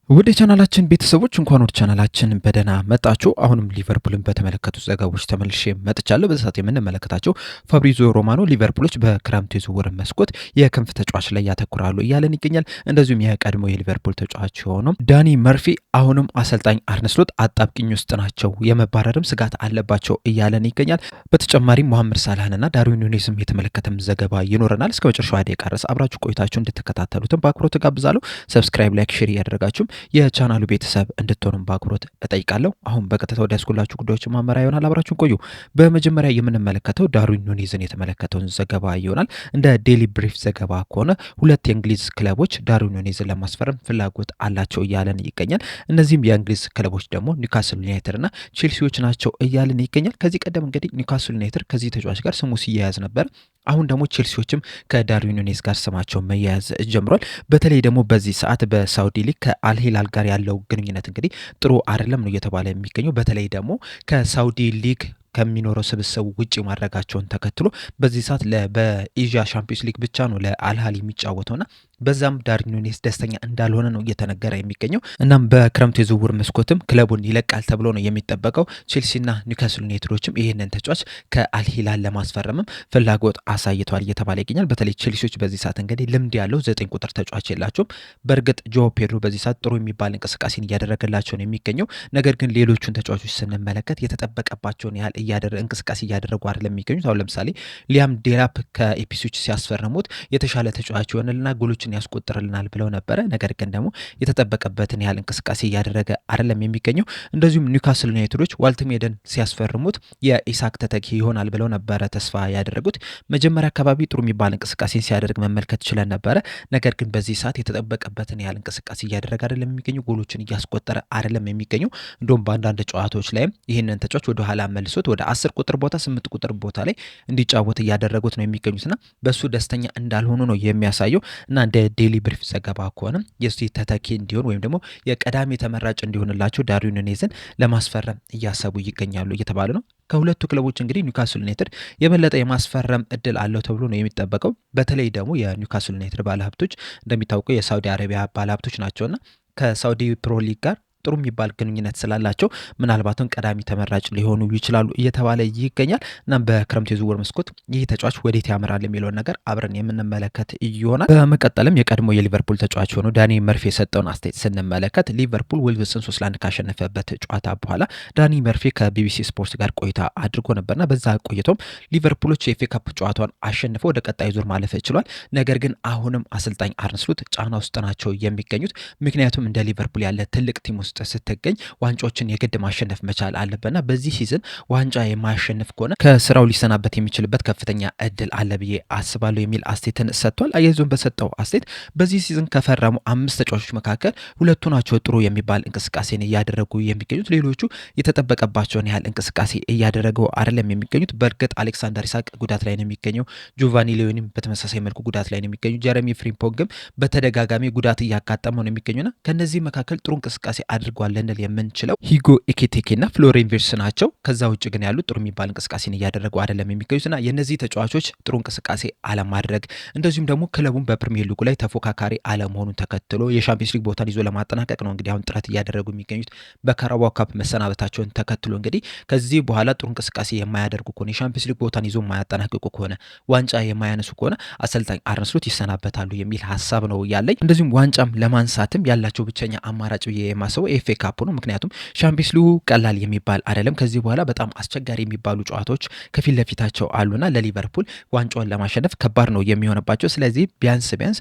ወደ ቻናላችን ቤተሰቦች እንኳን ወደ ቻናላችን በደህና መጣችሁ። አሁንም ሊቨርፑልን በተመለከቱ ዘገባዎች ተመልሼ መጥቻለሁ። በዚህ ሰዓት የምንመለከታቸው ፋብሪዚዮ ሮማኖ ሊቨርፑሎች በክረምቱ የዝውውር መስኮት የክንፍ ተጫዋች ላይ ያተኩራሉ እያለን ይገኛል። እንደዚሁም የቀድሞ የሊቨርፑል ተጫዋች የሆነው ዳኒ መርፊ አሁንም አሰልጣኝ አርነ ስሎት አጣብቂኝ ውስጥ ናቸው፣ የመባረርም ስጋት አለባቸው እያለን ይገኛል። በተጨማሪም መሐመድ ሳላህንና ዳርዊን ኑኔዝም የተመለከተም ዘገባ ይኖረናል። እስከ መጨረሻው ደቂቃ ድረስ አብራችሁ ቆይታችሁ እንድትከታተሉትን በአክብሮት ጋብዛለሁ። ሰብስክራይብ፣ ላይክ፣ ሼር እያደረጋችሁም የቻናሉ ቤተሰብ እንድትሆኑም በአክብሮት እጠይቃለሁ። አሁን በቀጥታ ወደ ያስኩላችሁ ጉዳዮች ማመሪያ ይሆናል። አብራችሁን ቆዩ። በመጀመሪያ የምንመለከተው ዳርዊን ኑኔዝን የተመለከተውን ዘገባ ይሆናል። እንደ ዴሊ ብሪፍ ዘገባ ከሆነ ሁለት የእንግሊዝ ክለቦች ዳርዊን ኑኔዝን ለማስፈረም ፍላጎት አላቸው እያለን ይገኛል። እነዚህም የእንግሊዝ ክለቦች ደግሞ ኒውካስል ዩናይትድ እና ቼልሲዎች ናቸው እያለን ይገኛል። ከዚህ ቀደም እንግዲህ ኒውካስል ዩናይትድ ከዚህ ተጫዋች ጋር ስሙ ሲያያዝ ነበር። አሁን ደግሞ ቼልሲዎችም ከዳርዊን ኑኔዝ ጋር ስማቸው መያያዝ ጀምሯል። በተለይ ደግሞ በዚህ ሰዓት በሳውዲ ሊግ ከአልሂላል ጋር ያለው ግንኙነት እንግዲህ ጥሩ አይደለም ነው እየተባለ የሚገኘው። በተለይ ደግሞ ከሳውዲ ሊግ ከሚኖረው ስብስቡ ውጪ ማድረጋቸውን ተከትሎ በዚህ ሰዓት በኤዥያ ሻምፒዮንስ ሊግ ብቻ ነው ለአልሃሊ የሚጫወተውና በዛም ዳርዊን ኑኔዝ ደስተኛ እንዳልሆነ ነው እየተነገረ የሚገኘው። እናም በክረምቱ የዝውውር መስኮትም ክለቡን ይለቃል ተብሎ ነው የሚጠበቀው። ቼልሲና ኒውካስል ዩናይትዶችም ይህንን ተጫዋች ከአልሂላል ለማስፈረምም ፍላጎት አሳይተዋል እየተባለ ይገኛል። በተለይ ቼልሲዎች በዚህ ሰዓት እንግዲህ ልምድ ያለው 9 ቁጥር ተጫዋች የላቸውም። በእርግጥ ጆ ፔድሮ በዚህ ሰዓት ጥሩ የሚባል እንቅስቃሴን እያደረገላቸው ነው የሚገኘው። ነገር ግን ሌሎቹን ተጫዋቾች ስንመለከት የተጠበቀባቸውን ያህል እንቅስቃሴ እያደረጉ አይደለም የሚገኙት። አሁን ለምሳሌ ሊያም ዴላፕ ከኢፕስዊች ሲያስፈርሙት የተሻለ ተጫዋች ይሆንልና ጎሎችን ያስቆጥርልናል ብለው ነበረ። ነገር ግን ደግሞ የተጠበቀበትን ያህል እንቅስቃሴ እያደረገ አይደለም የሚገኘው። እንደዚሁም ኒውካስል ዩናይትዶች ዋልትሜደን ሲያስፈርሙት የኢሳክ ተተኪ ይሆናል ብለው ነበረ ተስፋ ያደረጉት። መጀመሪያ አካባቢ ጥሩ የሚባል እንቅስቃሴን ሲያደርግ መመልከት ችለን ነበረ። ነገር ግን በዚህ ሰዓት የተጠበቀበትን ያህል እንቅስቃሴ እያደረገ አይደለም የሚገኘው። ጎሎችን እያስቆጠረ አይደለም የሚገኘው። እንደውም በአንዳንድ ጨዋታዎች ላይም ይህንን ተጫዋች ወደ ኋላ መልሶት ወደ 10 ቁጥር ቦታ 8 ቁጥር ቦታ ላይ እንዲጫወት እያደረጉት ነው የሚገኙትና በሱ ደስተኛ እንዳልሆኑ ነው የሚያሳየው። እና እንደ ዴሊ ብሪፍ ዘገባ ከሆነ የሱ ተተኪ እንዲሆን ወይም ደግሞ የቀዳሚ ተመራጭ እንዲሆንላቸው ዳርዊን ኑኔዝን ለማስፈረም እያሰቡ ይገኛሉ እየተባለ ነው። ከሁለቱ ክለቦች እንግዲህ ኒውካስል ዩናይትድ የበለጠ የማስፈረም እድል አለው ተብሎ ነው የሚጠበቀው። በተለይ ደግሞ የኒውካስል ዩናይትድ ባለሀብቶች እንደሚታወቀው የሳውዲ አረቢያ ባለሀብቶች ናቸውና ከሳውዲ ፕሮ ሊግ ጋር ጥሩ የሚባል ግንኙነት ስላላቸው ምናልባትም ቀዳሚ ተመራጭ ሊሆኑ ይችላሉ እየተባለ ይገኛል። እናም በክረምቱ የዝውውር መስኮት ይህ ተጫዋች ወዴት ያመራል የሚለውን ነገር አብረን የምንመለከት ይሆናል። በመቀጠልም የቀድሞ የሊቨርፑል ተጫዋች የሆነው ዳኒ መርፊ የሰጠውን አስተያየት ስንመለከት ሊቨርፑል ወልቭስን 3-1 ካሸነፈበት ጨዋታ በኋላ ዳኒ መርፊ ከቢቢሲ ስፖርት ጋር ቆይታ አድርጎ ነበርና በዛ ቆይቶም ሊቨርፑሎች የኤፍኤ ካፕ ጨዋታውን አሸንፈው ወደ ቀጣይ ዙር ማለፍ ችሏል። ነገር ግን አሁንም አሰልጣኝ አርነ ስሎት ጫና ውስጥ ናቸው የሚገኙት። ምክንያቱም እንደ ሊቨርፑል ያለ ትልቅ ቲም ውስጥ ስትገኝ ዋንጫዎችን የግድ ማሸነፍ መቻል አለበትና በዚህ ሲዝን ዋንጫ የማያሸንፍ ከሆነ ከስራው ሊሰናበት የሚችልበት ከፍተኛ እድል አለ ብዬ አስባለሁ የሚል አስተያየትን ሰጥቷል። አያይዞን በሰጠው አስተያየት በዚህ ሲዝን ከፈረሙ 5 ተጫዋቾች መካከል 2 ናቸው ጥሩ የሚባል እንቅስቃሴን እያደረጉ የሚገኙት። ሌሎቹ የተጠበቀባቸውን ያህል እንቅስቃሴ እያደረገው አይደለም የሚገኙት። በእርግጥ አሌክሳንደር ኢሳቅ ጉዳት ላይ ነው የሚገኘው። ጆቫኒ ሊዮኒም በተመሳሳይ መልኩ ጉዳት ላይ ነው የሚገኙ። ጀረሚ ፍሪምፖንግም በተደጋጋሚ ጉዳት እያጋጠመው ነው የሚገኙና ከነዚህ መካከል ጥሩ እንቅስቃሴ አድርጓል ልንል የምንችለው ሂጎ ኤኪቲኬ እና ፍሎሪን ቪርትዝ ናቸው። ከዛ ውጭ ግን ያሉት ጥሩ የሚባል እንቅስቃሴን እያደረጉ አይደለም የሚገኙትና የነዚህ ተጫዋቾች ጥሩ እንቅስቃሴ አለማድረግ እንደዚሁም ደግሞ ክለቡን በፕሪሚየር ሊጉ ላይ ተፎካካሪ አለመሆኑን ተከትሎ የሻምፒዮንስ ሊግ ቦታን ይዞ ለማጠናቀቅ ነው እንግዲህ አሁን ጥረት እያደረጉ የሚገኙት። በካራባኦ ካፕ መሰናበታቸውን ተከትሎ እንግዲህ ከዚህ በኋላ ጥሩ እንቅስቃሴ የማያደርጉ ከሆነ የሻምፒዮንስ ሊግ ቦታን ይዞ የማያጠናቅቁ ከሆነ ዋንጫ የማያነሱ ከሆነ አሰልጣኝ አርነ ስሎት ይሰናበታሉ የሚል ሀሳብ ነው ያለኝ። እንደዚሁም ዋንጫም ለማንሳትም ያላቸው ብቸኛ አማራጭ ብዬ የማስበው ኤፍኤ ካፕ ነው። ምክንያቱም ሻምፒዮንስ ሊጉ ቀላል የሚባል አይደለም። ከዚህ በኋላ በጣም አስቸጋሪ የሚባሉ ጨዋታዎች ከፊት ለፊታቸው አሉና ለሊቨርፑል ዋንጫውን ለማሸነፍ ከባድ ነው የሚሆንባቸው። ስለዚህ ቢያንስ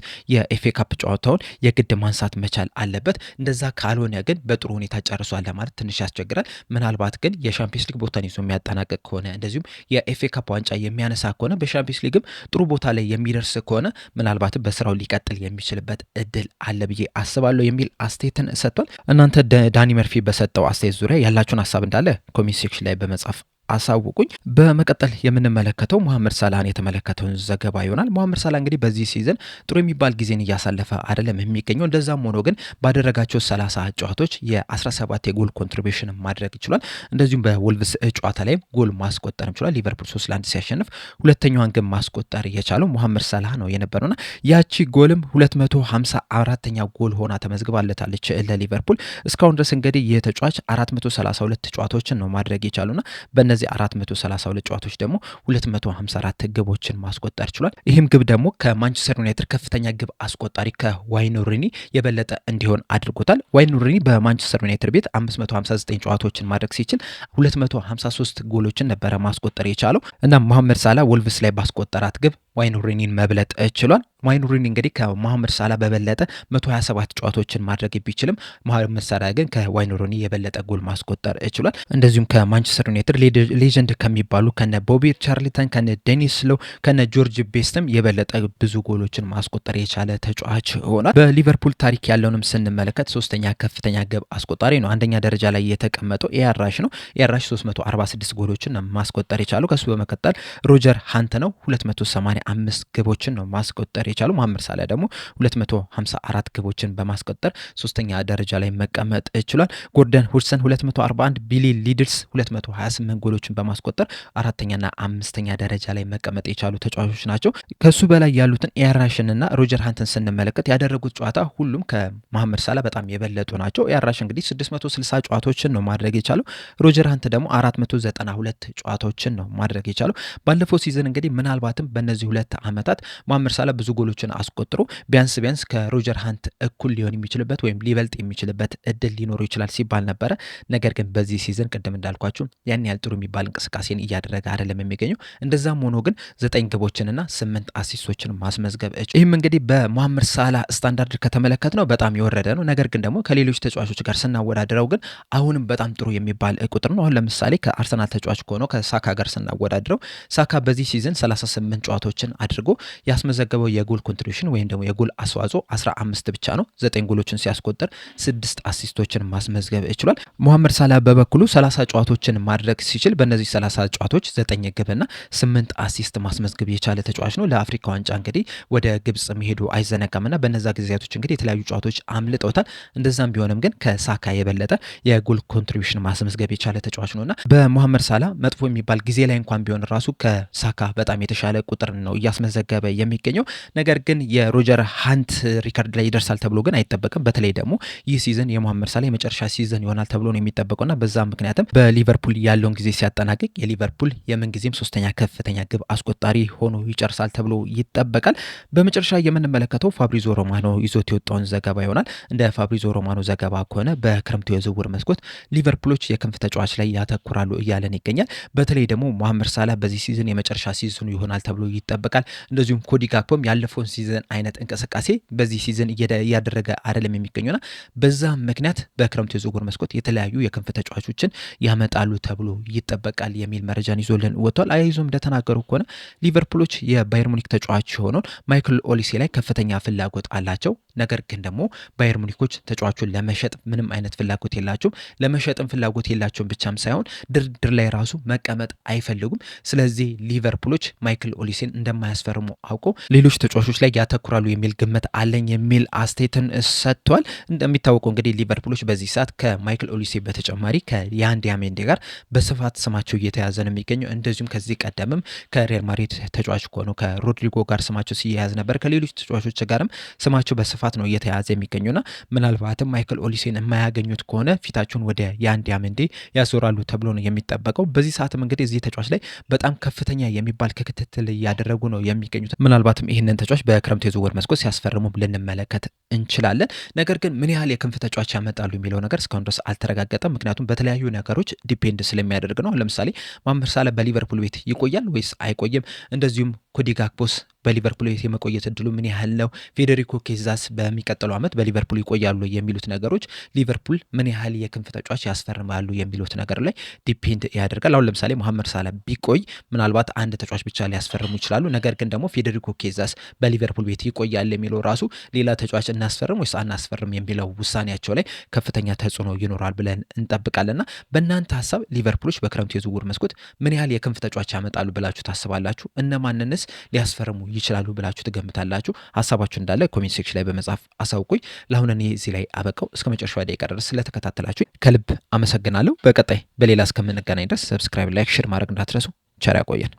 የኤፍኤ ካፕ ጨዋታውን የግድ ማንሳት መቻል አለበት። እንደዛ ካልሆነ ግን በጥሩ ሁኔታ ጨርሷል ለማለት ትንሽ ያስቸግራል። ምናልባት ግን የሻምፒዮንስ ሊግ ቦታን ይዞ የሚያጠናቅቅ ከሆነ እንደዚሁም የኤፍኤ ካፕ ዋንጫ የሚያነሳ ከሆነ በሻምፒዮንስ ሊግም ጥሩ ቦታ ላይ የሚደርስ ከሆነ ምናልባትም በስራው ሊቀጥል የሚችልበት እድል አለ ብዬ አስባለሁ የሚል አስተያየትን ሰጥቷል። እናንተ ዳኒ መርፊ በሰጠው አስተያየት ዙሪያ ያላችሁን ሀሳብ እንዳለ ኮሜንት ሴክሽን ላይ በመጻፍ አሳውቁኝ። በመቀጠል የምንመለከተው መሐመድ ሳላህን የተመለከተውን ዘገባ ይሆናል። መሐመድ ሳላህ እንግዲህ በዚህ ሲዝን ጥሩ የሚባል ጊዜን እያሳለፈ አይደለም የሚገኘው። እንደዛም ሆኖ ግን ባደረጋቸው 30 ጨዋታዎች የ17 የጎል ኮንትሪቢዩሽን ማድረግ ይችላል። እንደዚሁም በወልቭስ ጨዋታ ላይ ጎል ማስቆጠር ይችላል። ሊቨርፑል 3-1 ሲያሸንፍ ሁለተኛዋን ግን ማስቆጠር የቻለው መሐመድ ሳላህ ነው የነበረውና ያቺ ጎልም 254ኛ ጎል ሆና ተመዝግባለታለች ለሊቨርፑል። እስካሁን ድረስ እንግዲህ የተጫዋች 432 ጨዋታዎችን ነው ማድረግ የቻሉና በእነዚህ 432 ጨዋታዎች ደግሞ 254 ግቦችን ማስቆጠር ችሏል። ይህም ግብ ደግሞ ከማንቸስተር ዩናይትድ ከፍተኛ ግብ አስቆጣሪ ከዋይን ሩኒ የበለጠ እንዲሆን አድርጎታል። ዋይን ሩኒ በማንቸስተር ዩናይትድ ቤት 559 ጨዋታዎችን ማድረግ ሲችል 253 ጎሎችን ነበረ ማስቆጠር የቻለው እና መሐመድ ሳላህ ወልቭስ ላይ ባስቆጠራት ግብ ዋይን ሩኒን መብለጥ ችሏል። ዋይን ሩኒ እንግዲህ ከመሐመድ ሳላህ በበለጠ 127 ጨዋታዎችን ማድረግ ቢችልም መሐመድ ሳላህ ግን ከዋይን ሩኒ የበለጠ ጎል ማስቆጠር ችሏል። እንደዚሁም ከማንቸስተር ዩናይትድ ሌጀንድ ከሚባሉ ከነ ቦቢ ቻርልተን፣ ከነ ዴኒስ ሎ፣ ከነ ጆርጅ ቤስትም የበለጠ ብዙ ጎሎችን ማስቆጠር የቻለ ተጫዋች ሆኗል። በሊቨርፑል ታሪክ ያለውንም ስንመለከት ሶስተኛ ከፍተኛ ግብ አስቆጣሪ ነው። አንደኛ ደረጃ ላይ የተቀመጠው ኤአራሽ ነው። ኤአራሽ 346 ጎሎችን ማስቆጠር የቻለው። ከሱ በመቀጠል ሮጀር ሃንት ነው 285 ግቦችን ነው ማስቆጠር የቻለው። መሐመድ ሳላህ ደግሞ 254 ግቦችን በማስቆጠር ሶስተኛ ደረጃ ላይ መቀመጥ ችሏል። ጎርደን ሁድሰን 241፣ ቢሊ ሊድልስ 228 ጎሎችን በማስቆጠር አራተኛና አምስተኛ ደረጃ ላይ መቀመጥ የቻሉ ተጫዋቾች ናቸው። ከሱ በላይ ያሉትን ኤአራሽንና ሮጀር ሃንትን ስንመለከት ያደረጉት ጨዋታ ሁሉም ከመሐመድ ሳላህ በጣም የበለጡ ናቸው። ኤአራሽ እንግዲህ 660 ጨዋታዎችን ነው ማድረግ የቻለው። ሮጀር ሃንት ደግሞ 492 ጨዋታዎችን ነው ማድረግ የቻለው። ባለፈው ሲዝን እንግዲህ ምናልባትም በእነዚህ 2 ዓመታት መሐመድ ሳላህ ብዙ ጎሎችን አስቆጥሮ ቢያንስ ከሮጀር ሃንት እኩል ሊሆን የሚችልበት ወይም ሊበልጥ የሚችልበት እድል ሊኖረው ይችላል ሲባል ነበረ። ነገር ግን በዚህ ሲዝን ቅድም እንዳልኳችሁ ያን ያህል ጥሩ የሚባል እንቅስቃሴን እያደረገ አይደለም የሚገኘው። እንደዛም ሆኖ ግን 9 ግቦችንና 8 አሲስቶችን ማስመዝገብ ይህም እንግዲህ በመሐመድ ሳላህ ስታንዳርድ ከተመለከት ነው በጣም የወረደ ነው። ነገር ግን ደግሞ ከሌሎች ተጫዋቾች ጋር ስናወዳድረው ግን አሁንም በጣም ጥሩ የሚባል ቁጥር ነው። አሁን ለምሳሌ ከአርሰናል ተጫዋች ከሆነው ከሳካ ጋር ስናወዳድረው ሳካ በዚህ ሲዝን 38 ጨዋታዎችን አድርጎ ያስመዘገበው የጎል ኮንትሪቢዩሽን ወይም ደግሞ የጎል አስተዋጽኦ 15 ብቻ ነው። 9 ጎሎችን ሲያስቆጥር 6 አሲስቶችን ማስመዝገብ ይችላል። መሐመድ ሳላህ በበኩሉ 30 ጨዋታዎችን ማድረግ ሲችል በእነዚህ 30 ጨዋታዎች 9 ግብና 8 አሲስት ማስመዝገብ የቻለ ተጫዋች ነው። ለአፍሪካ ዋንጫ እንግዲህ ወደ ግብጽ መሄዱ አይዘነጋምና በነዛ ጊዜያቶች እንግዲህ የተለያዩ ጨዋታዎች አምልጠውታል። እንደዛም ቢሆንም ግን ከሳካ የበለጠ የጎል ኮንትሪቢዩሽን ማስመዝገብ የቻለ ተጫዋች ነውና በመሐመድ ሳላህ መጥፎ የሚባል ጊዜ ላይ እንኳን ቢሆን ራሱ ከሳካ በጣም የተሻለ ቁጥር ነው እያስመዘገበ የሚገኘው። ነገር ግን የሮጀር ሃንት ሪከርድ ላይ ይደርሳል ተብሎ ግን አይጠበቅም። በተለይ ደግሞ ይህ ሲዝን የመሐመድ ሳላህ የመጨረሻ ሲዝን ይሆናል ተብሎ ነው የሚጠበቀውና በዛ ምክንያትም በሊቨርፑል ያለውን ጊዜ ሲያጠናቅቅ የሊቨርፑል የምንጊዜም ሶስተኛ ከፍተኛ ግብ አስቆጣሪ ሆኖ ይጨርሳል ተብሎ ይጠበቃል። በመጨረሻ የምንመለከተው ፋብሪዞ ሮማኖ ይዞት የወጣውን ዘገባ ይሆናል። እንደ ፋብሪዞ ሮማኖ ዘገባ ከሆነ በክረምቱ የዝውውር መስኮት ሊቨርፑሎች የክንፍ ተጫዋች ላይ ያተኩራሉ እያለን ይገኛል። በተለይ ደግሞ መሐመድ ሳላህ በዚህ ሲዝን የመጨረሻ ሲዝኑ ይሆናል ተብሎ ይጠበቃል። እንደዚሁም ኮዲ ጋክፖም ያለፈውን ሲዝን አይነት እንቅስቃሴ በዚህ ሲዝን እያደረገ አይደለም የሚገኙና በዛ ምክንያት በክረምቱ የዝውውር መስኮት የተለያዩ የክንፍ ተጫዋቾችን ያመጣሉ ተብሎ ይጠበቃል የሚል መረጃን ይዞልን ወጥቷል። አያይዞም እንደተናገሩ ከሆነ ሊቨርፑሎች የባየር ሙኒክ ተጫዋች የሆነውን ማይክል ኦሊሴ ላይ ከፍተኛ ፍላጎት አላቸው። ነገር ግን ደግሞ ባየር ሙኒኮች ተጫዋቹን ለመሸጥ ምንም አይነት ፍላጎት የላቸውም። ለመሸጥም ፍላጎት የላቸውም ብቻም ሳይሆን ድርድር ላይ ራሱ መቀመጥ አይፈልጉም። ስለዚህ ሊቨርፑሎች ማይክል ኦሊሴን እንደማያስፈርሙ አውቀው ሌሎች ተጫዋቾች ላይ ያተኩራሉ የሚል ግምት አለኝ የሚል አስተያየትን ሰጥቷል። እንደሚታወቀው እንግዲህ ሊቨርፑሎች በዚህ ሰዓት ከማይክል ኦሊሴ በተጨማሪ ከያን ዲያሜንዴ ጋር በስፋት ስማቸው እየተያዘ ነው የሚገኘው። እንደዚሁም ከዚህ ቀደምም ከሪያል ማድሪድ ተጫዋች ከሆኑ ከሮድሪጎ ጋር ስማቸው ሲያያዝ ነበር። ከሌሎች ተጫዋቾች ጋርም ስማቸው በስፋት ነው እየተያዘ የሚገኙና ምናልባትም ማይክል ኦሊሴን የማያገኙት ከሆነ ፊታቸውን ወደ ያን ዲያሜንዴ ያዞራሉ ተብሎ ነው የሚጠበቀው። በዚህ ሰዓትም እንግዲህ እዚህ ተጫዋች ላይ በጣም ከፍተኛ የሚባል ክትትል እያደረጉ ነው የሚገኙት። ምናልባትም ይህንን ተጫዋች በክረምት የዝውውር መስኮት ሲያስፈርሙ ልንመለከት እንችላለን። ነገር ግን ምን ያህል የክንፍ ተጫዋች ያመጣሉ የሚለው ነገር እስካሁን ድረስ አልተረጋገጠም። ምክንያቱም በተለያዩ ነገሮች ዲፔንድ ስለሚያደርግ ነው። ለምሳሌ መሐመድ ሳላህ በሊቨርፑል ቤት ይቆያል ወይስ አይቆይም? እንደዚሁም ኮዲ ጋክፖስ በሊቨርፑል ቤት የመቆየት እድሉ ምን ያህል ነው? ፌዴሪኮ ኬዛስ በሚቀጥለው ዓመት በሊቨርፑል ይቆያሉ የሚሉት ነገሮች ሊቨርፑል ምን ያህል የክንፍ ተጫዋች ያስፈርማሉ የሚሉት ነገር ላይ ዲፔንድ ያደርጋል። አሁን ለምሳሌ መሐመድ ሳላ ቢቆይ ምናልባት አንድ ተጫዋች ብቻ ሊያስፈርሙ ይችላሉ። ነገር ግን ደግሞ ፌዴሪኮ ኬዛስ በሊቨርፑል ቤት ይቆያል የሚለው ራሱ ሌላ ተጫዋች እናስፈርም ወይስ አናስፈርም የሚለው ውሳኔያቸው ላይ ከፍተኛ ተጽዕኖ ይኖራል ብለን እንጠብቃለንና በእናንተ ሀሳብ ሊቨርፑሎች በክረምቱ የዝውውር መስኮት ምን ያህል የክንፍ ተጫዋች ያመጣሉ ብላችሁ ታስባላችሁ? እነማንንስ ሊያስፈርሙ ይችላሉ ብላችሁ ትገምታላችሁ? ሀሳባችሁ እንዳለ ኮሜንት ሴክሽን ላይ በመጻፍ አሳውቁኝ። ለአሁን እኔ እዚህ ላይ አበቃው። እስከ መጨረሻው ደቂቃ ድረስ ስለተከታተላችሁ ከልብ አመሰግናለሁ። በቀጣይ በሌላ እስከምንገናኝ ድረስ ሰብስክራይብ፣ ላይክ፣ ሼር ማድረግ እንዳትረሱ። ቸር ያቆየን።